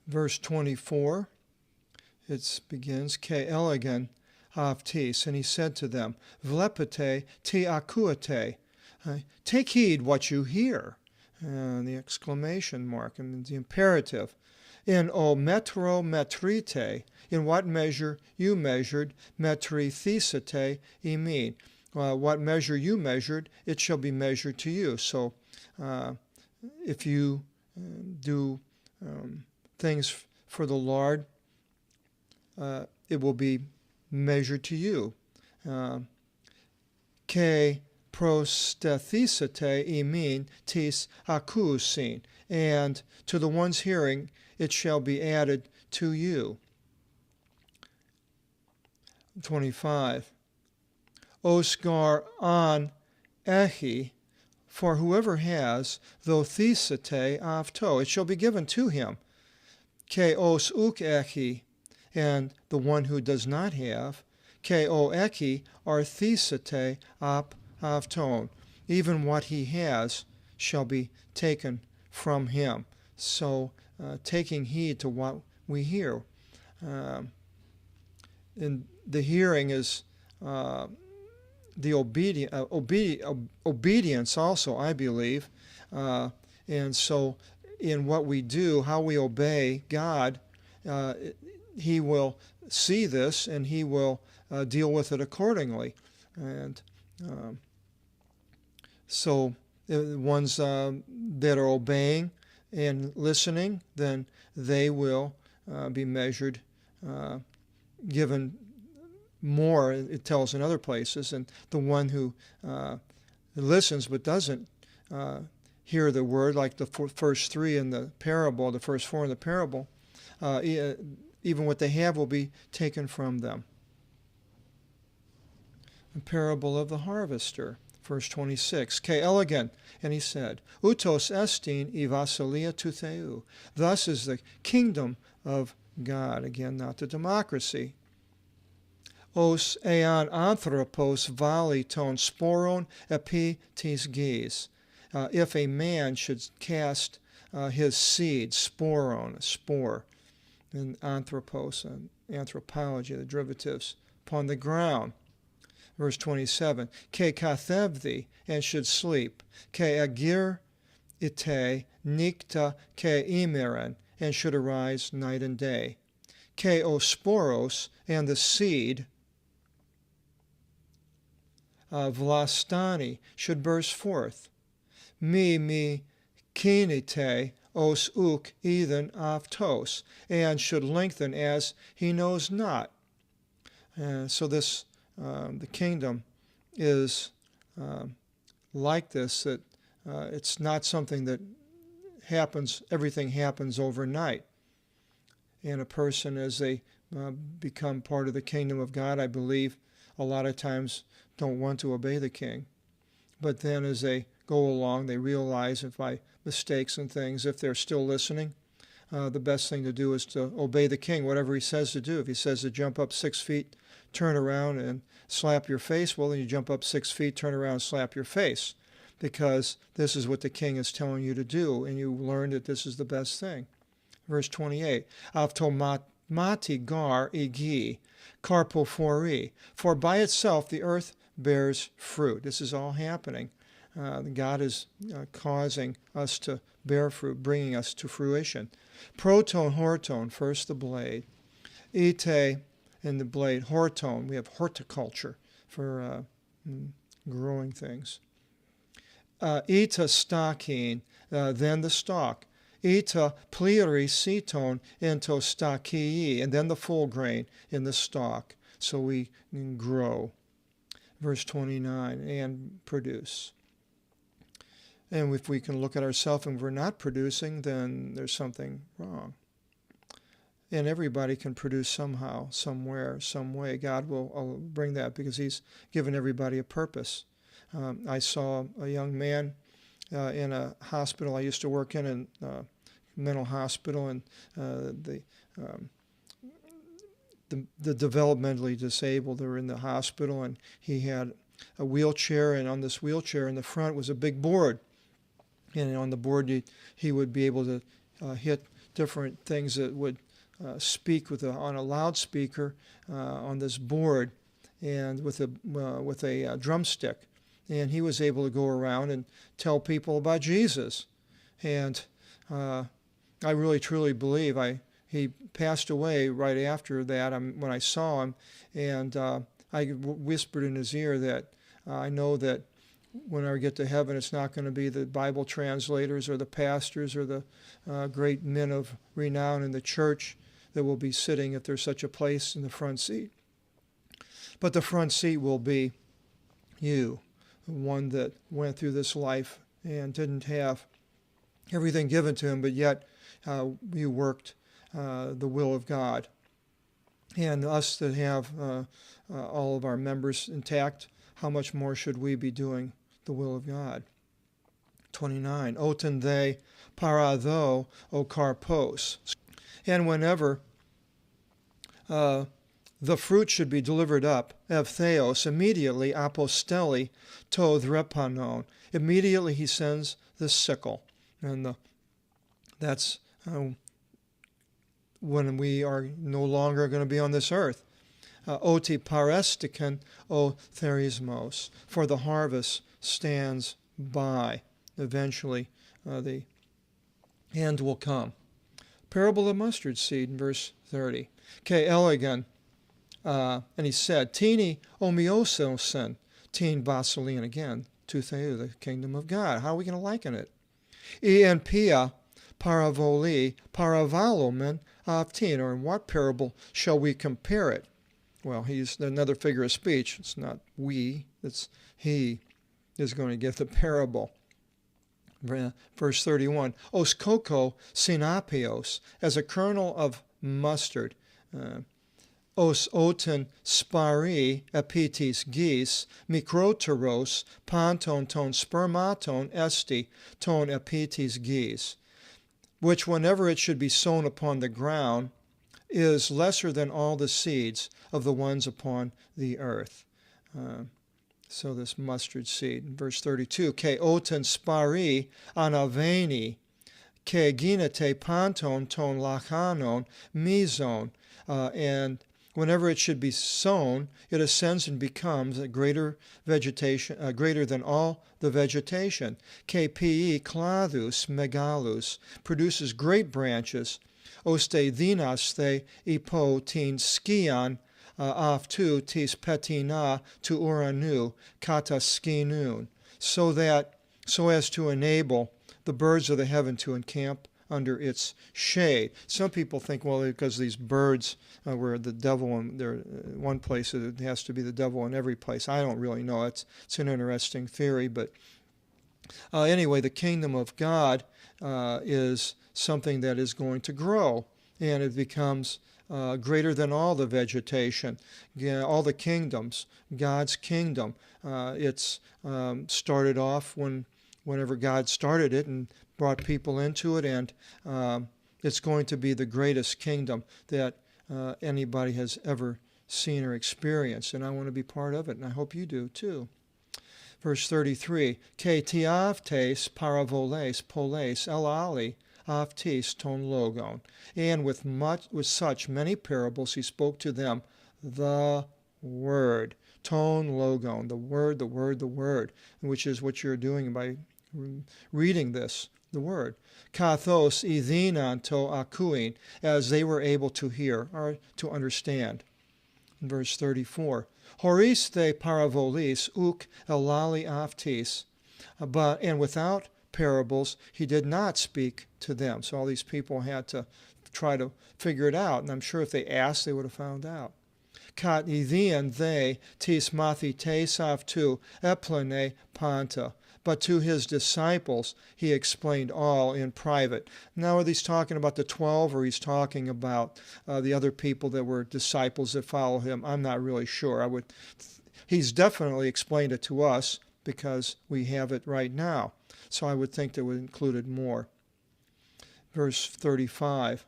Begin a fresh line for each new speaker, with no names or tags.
Verse 24, it begins, Ke elegant avtis, and he said to them, Vlepete te akuate, take heed what you hear. The exclamation mark, and the imperative. In o metro metrite, in what measure you measured, metri thisate imin. What measure you measured, it shall be measured to you. So if you do things for the Lord, it will be measured to you. Ke prosthethisate imin tis akusin, and to the ones hearing it shall be added to you. 25. Osgar an ehi, for whoever has, tho thisate avto, it shall be given to him. Ke os uk echi, and the one who does not have, ke o echi arthisate ap avton, even what he has shall be taken from him. So taking heed to what we hear. And the hearing is the obedience also, I believe. And so in what we do, how we obey God, he will see this and he will deal with it accordingly. And so the ones that are obeying and listening, then they will be measured, given more, it tells in other places. And the one who listens but doesn't hear the word, like the first three in the parable, the first four in the parable, even what they have will be taken from them. The parable of the harvester. Verse 26, Ke elegant, and he said, Utos estin I vasilia tutheu. Thus is the kingdom of God. Again, not the democracy. Os ean anthropos vali ton sporon epi tis geis. If a man should cast his seed, sporon, a spore, and anthropos, anthropology, the derivatives, upon the ground. Verse 27, Ke kathevthi, and should sleep. Ke agir ite nikta ke imiran, and should arise night and day. Ke osporos, and the seed, vlastani, should burst forth. Mi kinite os uk ethan aftos, and should lengthen as he knows not. So this the kingdom is like this, that it's not something that happens, everything happens overnight. And a person, as they become part of the kingdom of God, I believe a lot of times don't want to obey the king. But then as they go along, they realize if by mistakes and things, if they're still listening, the best thing to do is to obey the king, whatever he says to do. If he says to jump up 6 feet, turn around and slap your face, well, then you jump up 6 feet, turn around and slap your face, because this is what the king is telling you to do, and you learn that this is the best thing. Verse 28, Avtomati gar igi, carpophori, for by itself the earth bears fruit. This is all happening. God is causing us to bear fruit, bringing us to fruition. Proton, horton, first the blade. Ite, in the blade, horton, we have horticulture for growing things. Ita stakin, then the stalk. Ita pliri ceton into stachii, and then the full grain in the stalk, so we can grow. Verse 29, and produce. And if we can look at ourselves and we're not producing, then there's something wrong. And everybody can produce somehow, somewhere, some way. God will bring that because he's given everybody a purpose. I saw a young man in a hospital I used to work in a mental hospital, and the developmentally disabled were in the hospital, and he had a wheelchair, and on this wheelchair in the front was a big board. And on the board he would be able to hit different things that would speak on a loudspeaker on this board and with a drumstick. And he was able to go around and tell people about Jesus. And I really truly believe he passed away right after that when I saw him. And I whispered in his ear that I know that when I get to heaven, it's not going to be the Bible translators or the pastors or the great men of renown in the church that will be sitting, if there's such a place, in the front seat. But the front seat will be you, one that went through this life and didn't have everything given to him, but yet you worked the will of God. And us that have all of our members intact, how much more should we be doing the will of God? 29. Oten they paratho o karpos. And whenever the fruit should be delivered up, evtheos, immediately apostoli to drepanon. Immediately he sends the sickle. And that's when we are no longer going to be on this earth. Oti parestikan o therismos, for the harvest stands by. Eventually, the end will come. Parable of the mustard seed in verse 30. Ke elegant, and he said, Tini omiososen, tin basilean again, to theu, the kingdom of God. How are we going to liken it? En pia paravoli paravalomen avtin, or in what parable shall we compare it? Well, he's another figure of speech. It's not we, it's he is going to give the parable. Verse 31, os koko sinapios, as a kernel of mustard, os oten spari epitis gis, mikroteros panton ton spermaton esti ton epitis gis, which whenever it should be sown upon the ground, is lesser than all the seeds of the ones upon the earth. So this mustard seed. In verse 32, Ke oten spari anaveni, ke ginete panton ton lachanon mizon. And whenever it should be sown, it ascends and becomes a greater vegetation, greater than all the vegetation. Ke pi cladus megalus, produces great branches. Oste dinaste ipo tin skian aftu tis petina tu uranu kata skinun, so as to enable the birds of the heaven to encamp under its shade. Some people think, well, because these birds were the devil in one place, it has to be the devil in every place. I don't really know. It's an interesting theory, but anyway, the kingdom of God is something that is going to grow, and it becomes greater than all the vegetation, all the kingdoms, God's kingdom. It's started off whenever God started it and brought people into it, and it's going to be the greatest kingdom that anybody has ever seen or experienced, and I want to be part of it, and I hope you do too. Verse 33, Ke tiavtes paravoles poles elali aftis ton logon. And with such many parables he spoke to them the word, ton logon, the word, which is what you're doing by reading this, the word. Kathos idhinan to akuin, as they were able to hear or to understand. In verse 34, Horiste paravolis uk elali aftis, and without parables he did not speak to them. So all these people had to try to figure it out, and I'm sure if they asked, they would have found out. Kat idhian they tis mathi te savtu eplane panta. But to his disciples he explained all in private. Now, are these talking about the 12, or he's talking about the other people that were disciples that follow him? I'm not really sure. He's definitely explained it to us because we have it right now. So I would think that would included more. Verse 35.